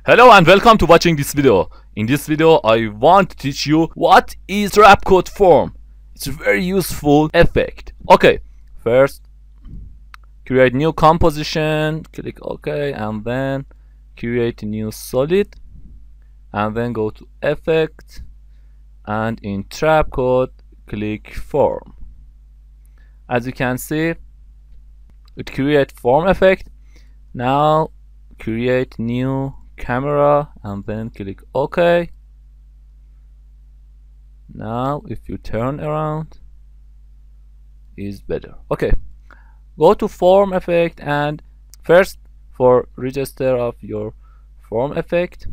Hello and welcome to watching this video. In this video I want to teach you what is Trapcode Form. It's a very useful effect. Okay, first create new composition, click OK, and then create a new solid, and then go to effect, and in Trapcode click form. As you can see, it create form effect. Now create new camera and then click OK. Now if you turn around, is better. Okay, go to form effect, and first for register of your form effect.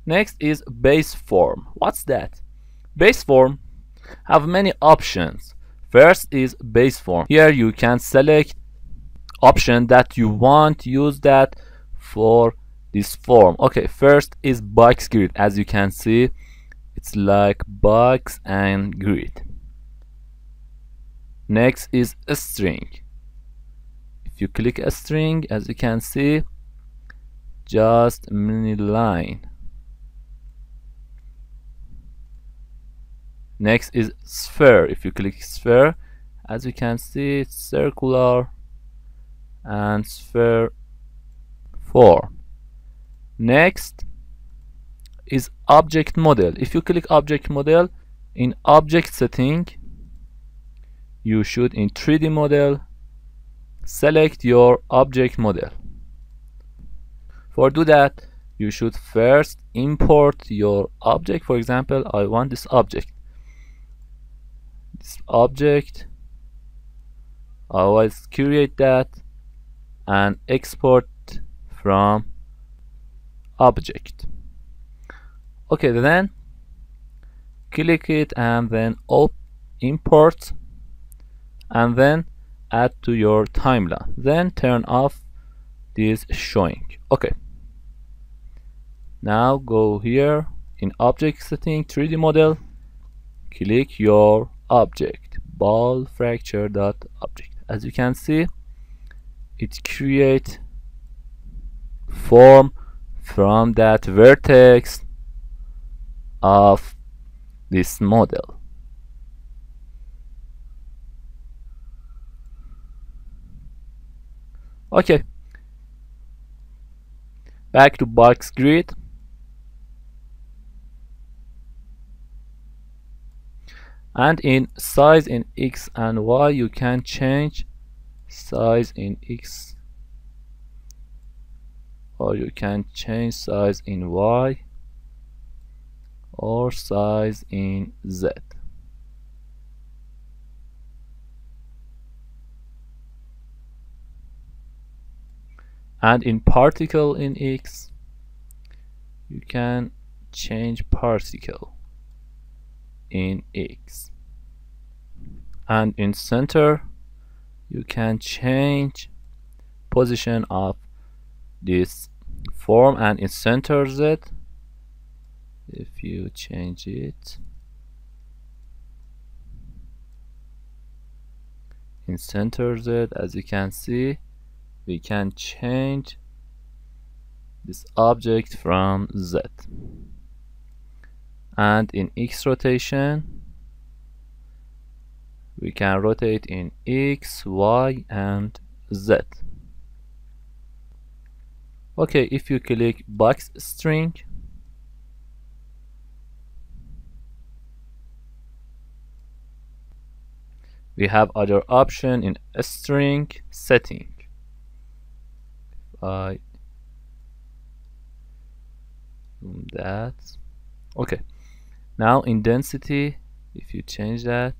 Next is base form. What's that? Base form have many options. First is base form. Here you can select option that you want to use that for this form. Okay, first is box grid. As you can see, it's like box and grid. Next is a string. If you click a string, as you can see, just a mini line. Next is sphere. If you click sphere, as you can see, it's circular and sphere form. Next is object model. If you click object model, in object setting, you should in 3D model select your object model. For do that, you should first import your object. For example, I want this object. This object, I always create that and export from object. Okay, then click it and then import, and then add to your timeline. Then turn off this showing. Okay, now go here in object setting, 3D model, click your object, ball fracture dot object. As you can see, it create form from that vertex of this model. Okay, back to box grid. And in size in X and Y, you can change size in X, or you can change size in Y, or size in Z. And in particle in X, you can change particle in X. And in center, you can change position of this form, and in center Z, if you change it in center Z, as you can see, we can change this object from Z. And in X rotation, we can rotate in X, Y, and Z. Okay, if you click box string, we have other option in a string setting. I zoom that. Okay, now in density, if you change that,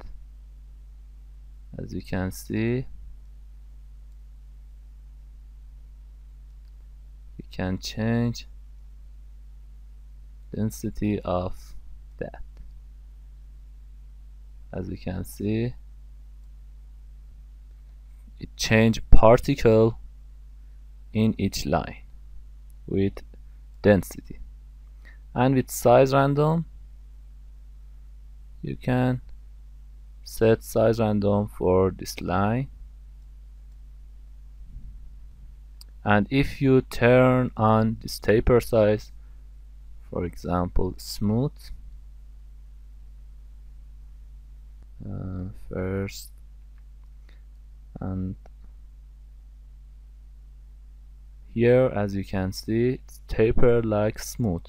as you can see, you can change density of that. As you can see, it change particle in each line with density. And with size random, you can set size random for this line And if you turn on this taper size, for example smooth, first, and here as you can see it's taper like smooth,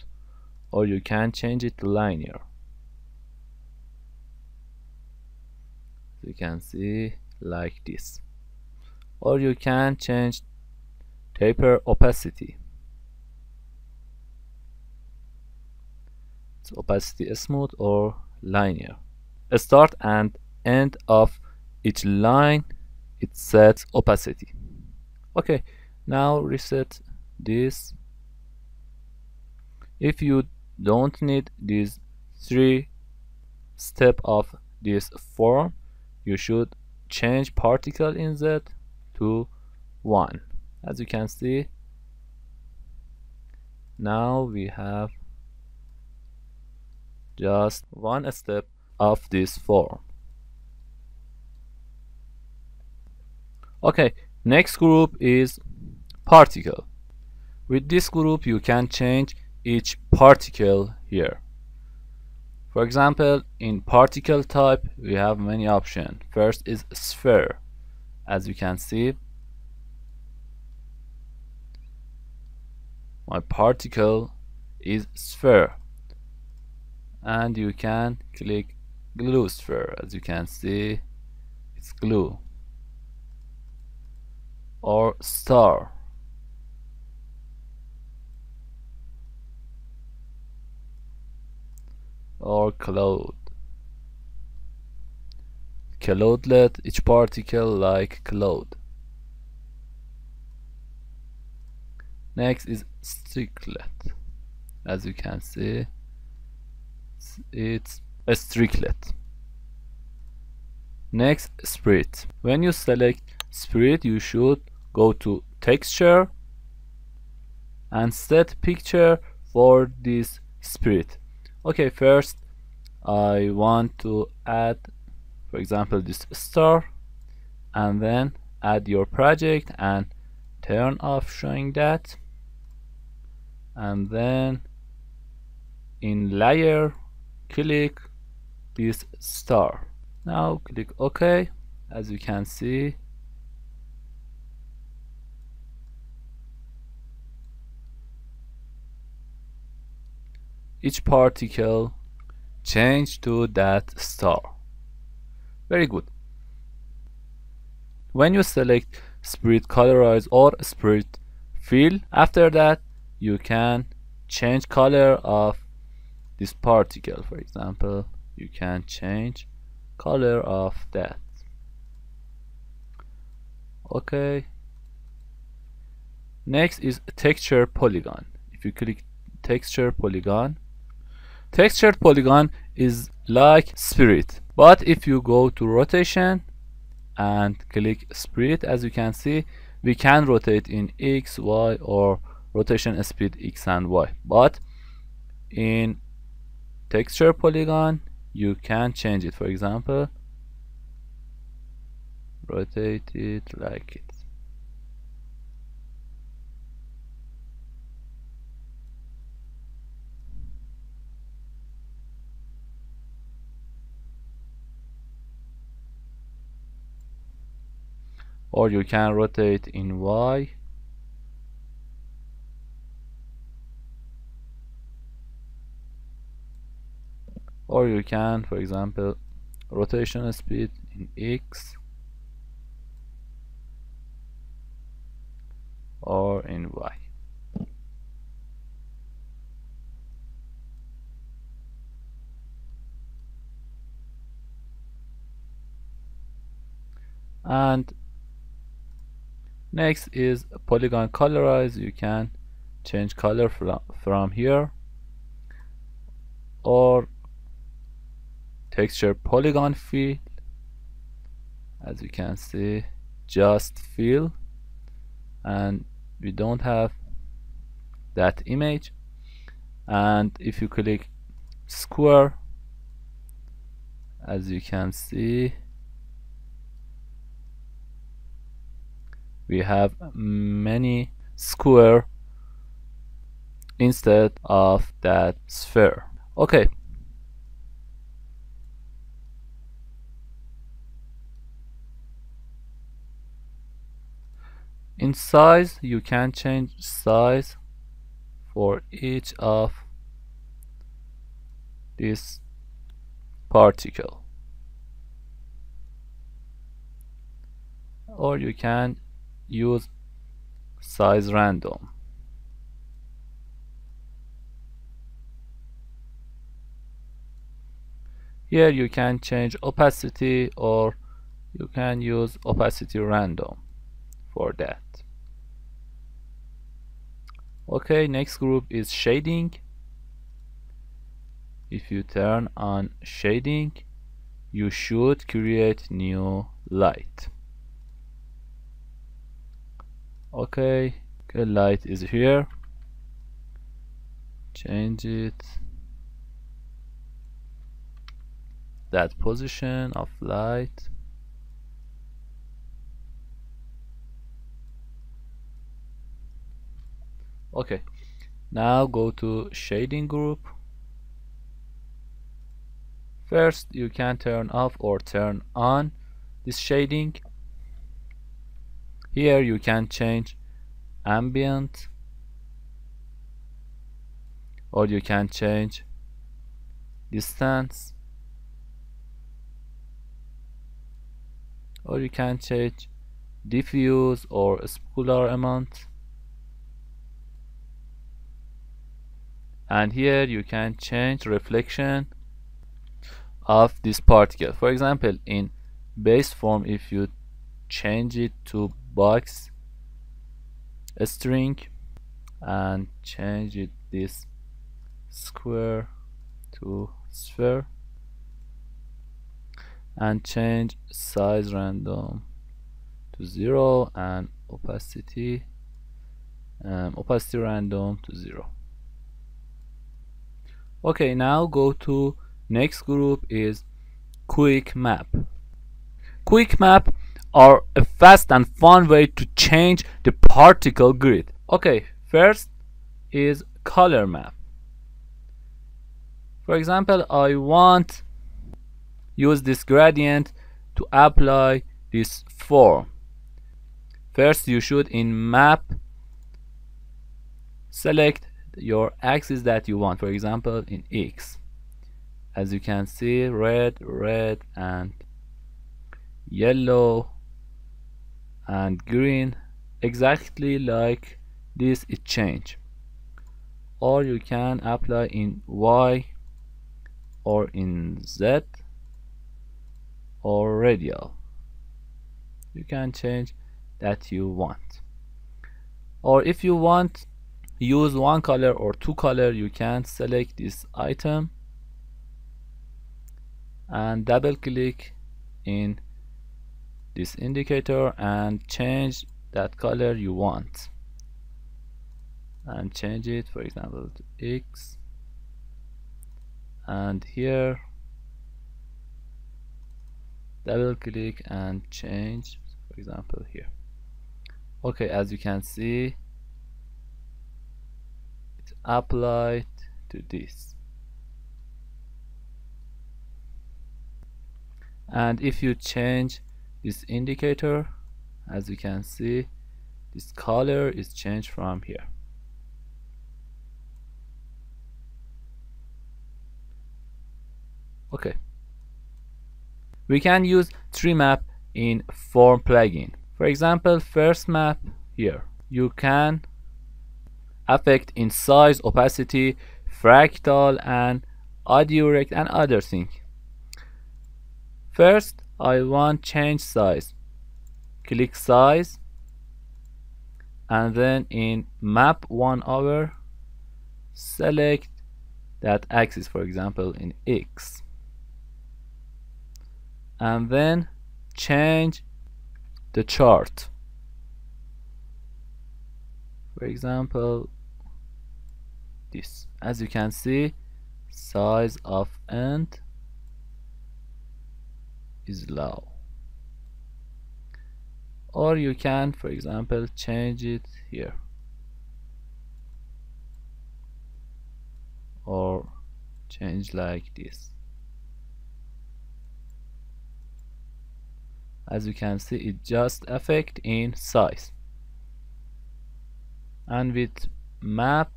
or you can change it to linear. You can see like this, or you can change taper opacity. It's opacity smooth or linear. Start and end of each line it sets opacity. Okay, now reset this. If you don't need these 3 steps of this form, you should change particle in Z to 1. As you can see, now we have just 1 step of this form. Okay, next group is particle. With this group you can change each particle here. For example, in particle type we have many options. First is sphere. As you can see, my particle is sphere, and you can click glue sphere. As you can see, it's glue, or star, or cloud. Cloudlet, each particle like cloud. Next is streaklet. As you can see, it's a streaklet. Next, spirit. When you select spirit, you should go to texture and set picture for this spirit. Okay, first I want to add, for example, this star, and then add your project and turn off showing that, and then in layer click this star. Now click OK. As you can see, each particle change to that star. Very good. When you select spirit colorize or spirit fill, after that you can change color of this particle. For example, you can change color of that. Okay. Next is texture polygon. If you click texture polygon, textured polygon is like spirit, but if you go to rotation and click spirit, as you can see, we can rotate in X, Y, or rotation speed X and Y. But in texture polygon you can change it. For example, rotate it like it. Or you can rotate in Y. Or you can, for example, rotation speed in X or in Y. And next is polygon colorize. You can change color from here, or texture polygon fill. As you can see, just fill, and we don't have that image. And if you click square, as you can see, we have many square instead of that sphere. Okay, in size you can change size for each of this particle, or you can use size random. Here you can change opacity, or you can use opacity random for that. Okay, next group is shading. If you turn on shading, you should create new light. Okay, light is here. Change it, that position of light. Okay, now go to shading group. First you can turn off or turn on this shading. Here you can change ambient, or you can change distance, or you can change diffuse or specular amount. And here you can change reflection of this particle. For example, in base form, if you change it to box string and change it this square to sphere and change size random to 0 and opacity random to 0. Okay, now go to next group is Quickmap. Quickmap are a fast and fun way to change the particle grid. Okay, first is color map. For example, I want use this gradient to apply this form. First you should in map select your axis that you want, for example in X. As you can see, red and yellow and green, exactly like this it change. Or you can apply in Y or in Z or radial. You can change that you want. Or if you want use one color or two color, you can select this item and double click in this indicator and change that color you want, and change it, for example to X, and here double click and change, for example here. Okay, as you can see, it's applied to this. And if you change this indicator, as you can see, this color is changed from here. Okay, we can use tree map in form plugin. For example, first map here, you can affect in size, opacity, fractal, and audio rect and other things. First, I want change size. Click size, and then in map 1/, select that axis, for example in X, and then change the chart. For example this. As you can see, size of end is low. Or you can, for example, change it here. or change like this. As you can see, it just affect in size. And with map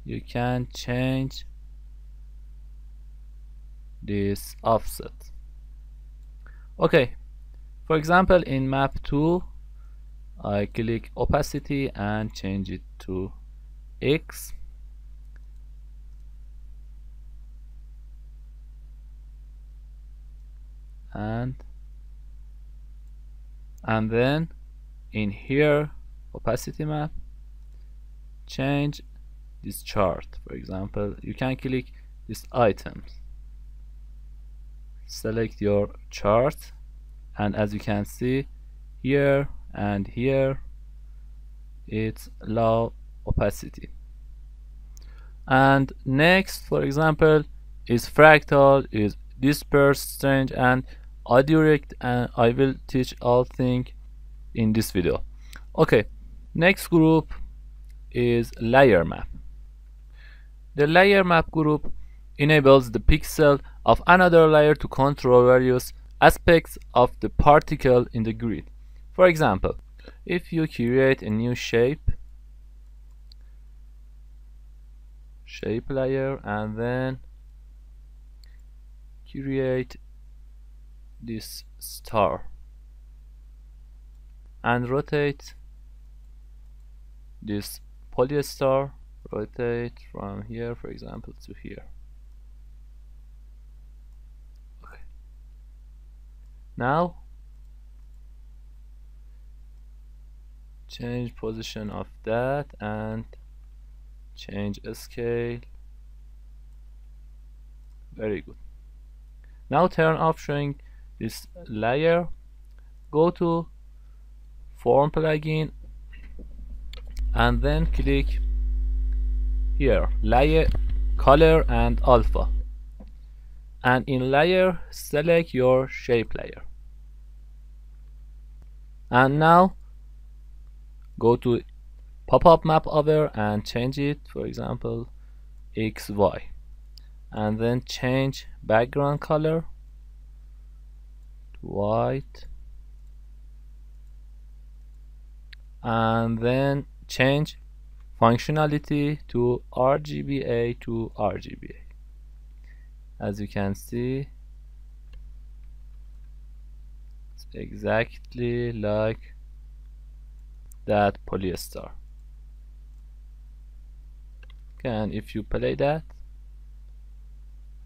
you can change this offset. Okay, for example, in map tool I click opacity and change it to X, and then in here opacity map change this chart. For example, you can click this items, select your chart, and as you can see here and here it's low opacity. And next, for example, is fractal, is disperse, strange, and direct, and I will teach all things in this video. Okay, next group is Layermap. The Layermap group enables the pixel of another layer to control various aspects of the particle in the grid. For example, if you create a new shape layer and then create this star and rotate this polyester, rotate from here, for example, to here. Okay. Now change position of that and change scale. Very good. Now turn off showing this layer, go to form plugin and then click here layer, color and alpha, and in layer select your shape layer, and now go to pop-up map over and change it, for example XY, and then change background color to white, and then change functionality to RGBA to RGBA. As you can see, it's exactly like that polyester. And if you play that,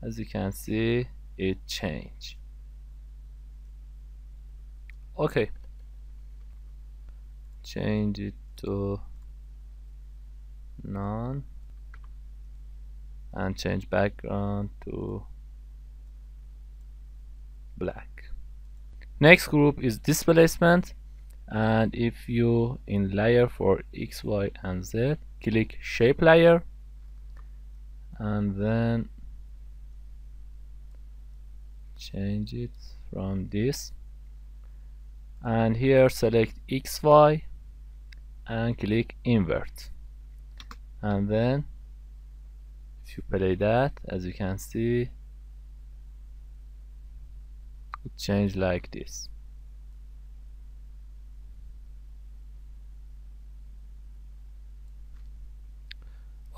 as you can see, it changed. Okay, change it to none and change background to black. Next group is displacement, and if you in layer for X, Y and Z click shape layer and then change it from this, and here select XY and click invert, and then if you play that, as you can see, it changed like this.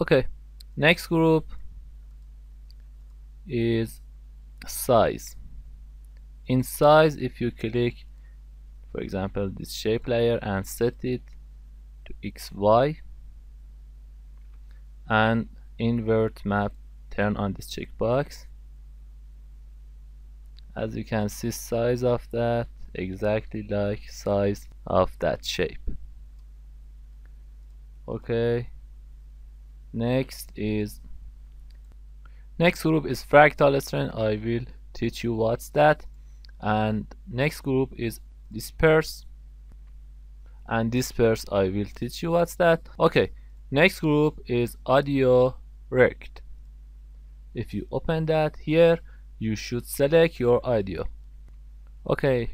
Okay, next group is size. In size, if you click, for example, this shape layer and set it to XY and invert map, turn on this checkbox, as you can see, size of that exactly like size of that shape. Okay, next group is fractal strand. I will teach you what's that. And next group is disperse, and disperse I will teach you what's that. Okay, next group is audio rect. If you open that here, you should select your audio. Okay,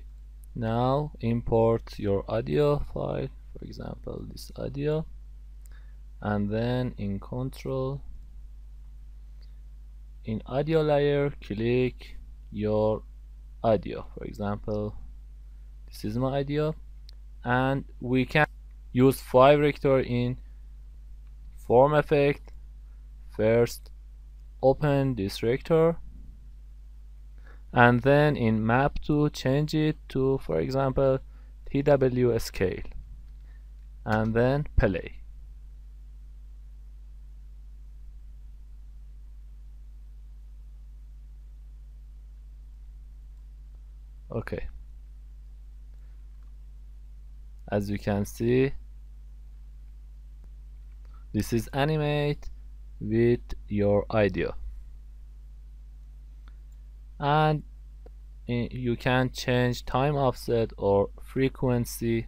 now import your audio file, for example this audio, and then in control in audio layer, click your audio. For example, this is my audio, and we can use 5 vector in form effect. First, open this vector, and then in map to change it to, for example, TW scale, and then play. Okay, as you can see, this is animate with your audio, and you can change time offset or frequency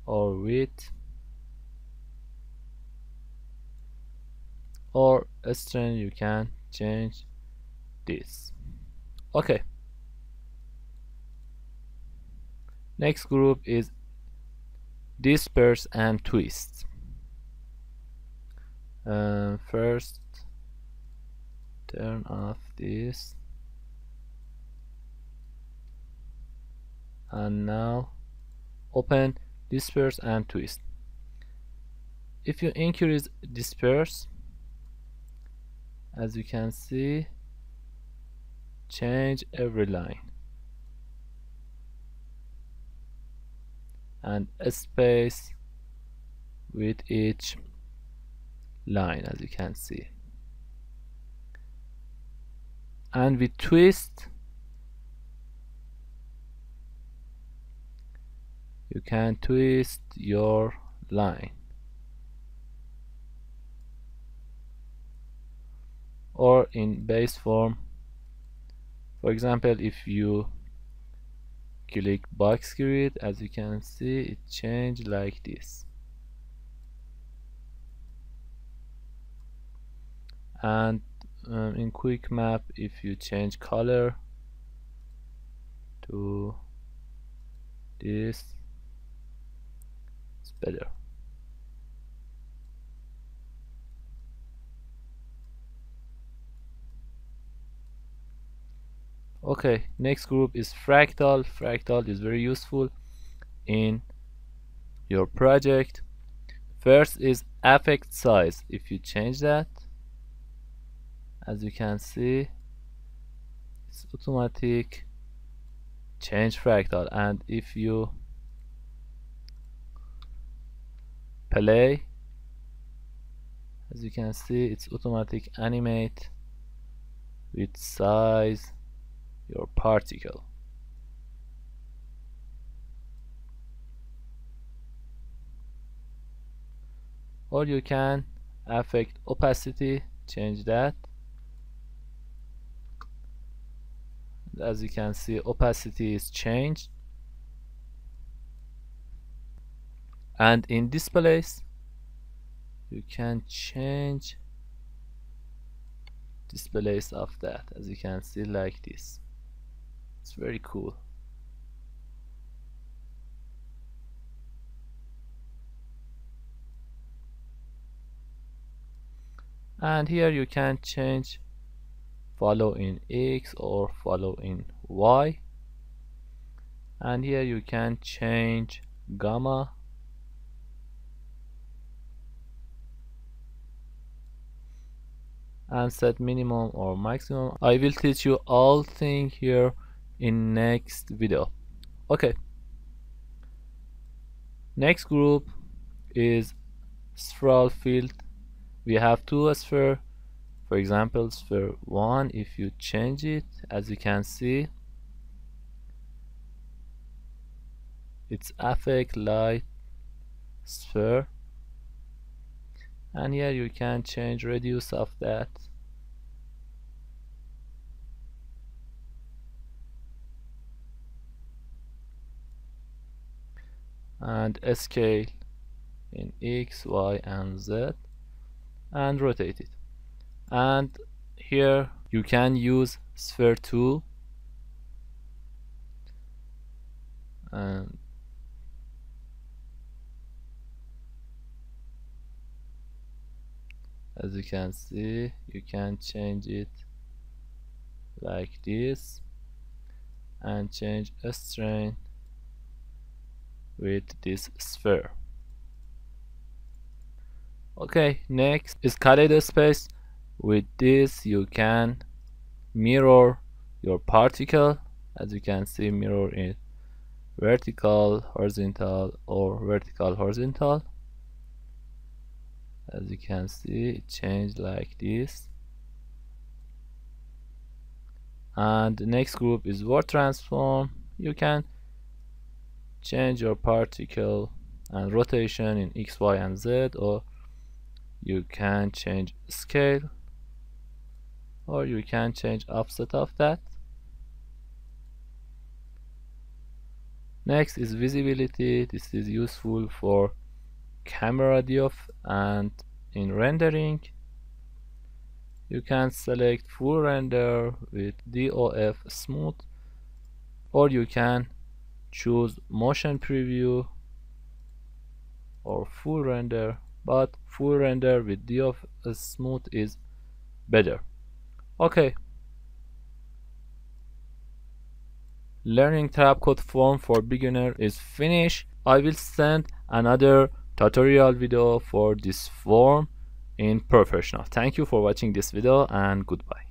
or width or strength. You can change this. Okay, next group is disperse and twist. First, turn off this, and now open disperse and twist. If you increase disperse, as you can see, change every line, and a space with each line, as you can see. And with twist, you can twist your line, or in base form. For example, if you click box grid, as you can see, it changed like this. And in Quickmap, if you change color to this, it's better. Okay, next group is Fractal. Fractal is very useful in your project. First is affect size. If you change that, as you can see, it's automatic change fractal. And if you play, as you can see, it's automatic animate with size your particle. Or you can affect opacity, change that. As you can see, opacity is changed. And in this place, you can change displays of that, as you can see, like this. It's very cool. And here you can change follow in X or follow in Y, and here you can change gamma, and set minimum or maximum. I will teach you all things here in next video. Okay, next group is spheral field. We have two sphere. For example, sphere 1, if you change it, as you can see, it's affect light sphere, and here you can change radius of that, and scale in X, Y, and Z, and rotate it. And here you can use sphere 2, and As you can see, you can change it like this and change a strain with this sphere. Okay, next is Kaleidospace space. With this you can mirror your particle. As you can see, mirror in vertical, horizontal, or vertical, horizontal. As you can see, it changed like this. And the next group is word transform. You can change your particle and rotation in X, Y, and Z, or you can change scale, or you can change offset of that. Next is visibility. This is useful for camera DOF, and in rendering you can select full render with DOF smooth, or you can choose motion preview or full render, but full render with DOF smooth is better. Okay, learning Trapcode Form for beginner is finished. I will send another tutorial video for this form in professional. Thank you for watching this video, and goodbye.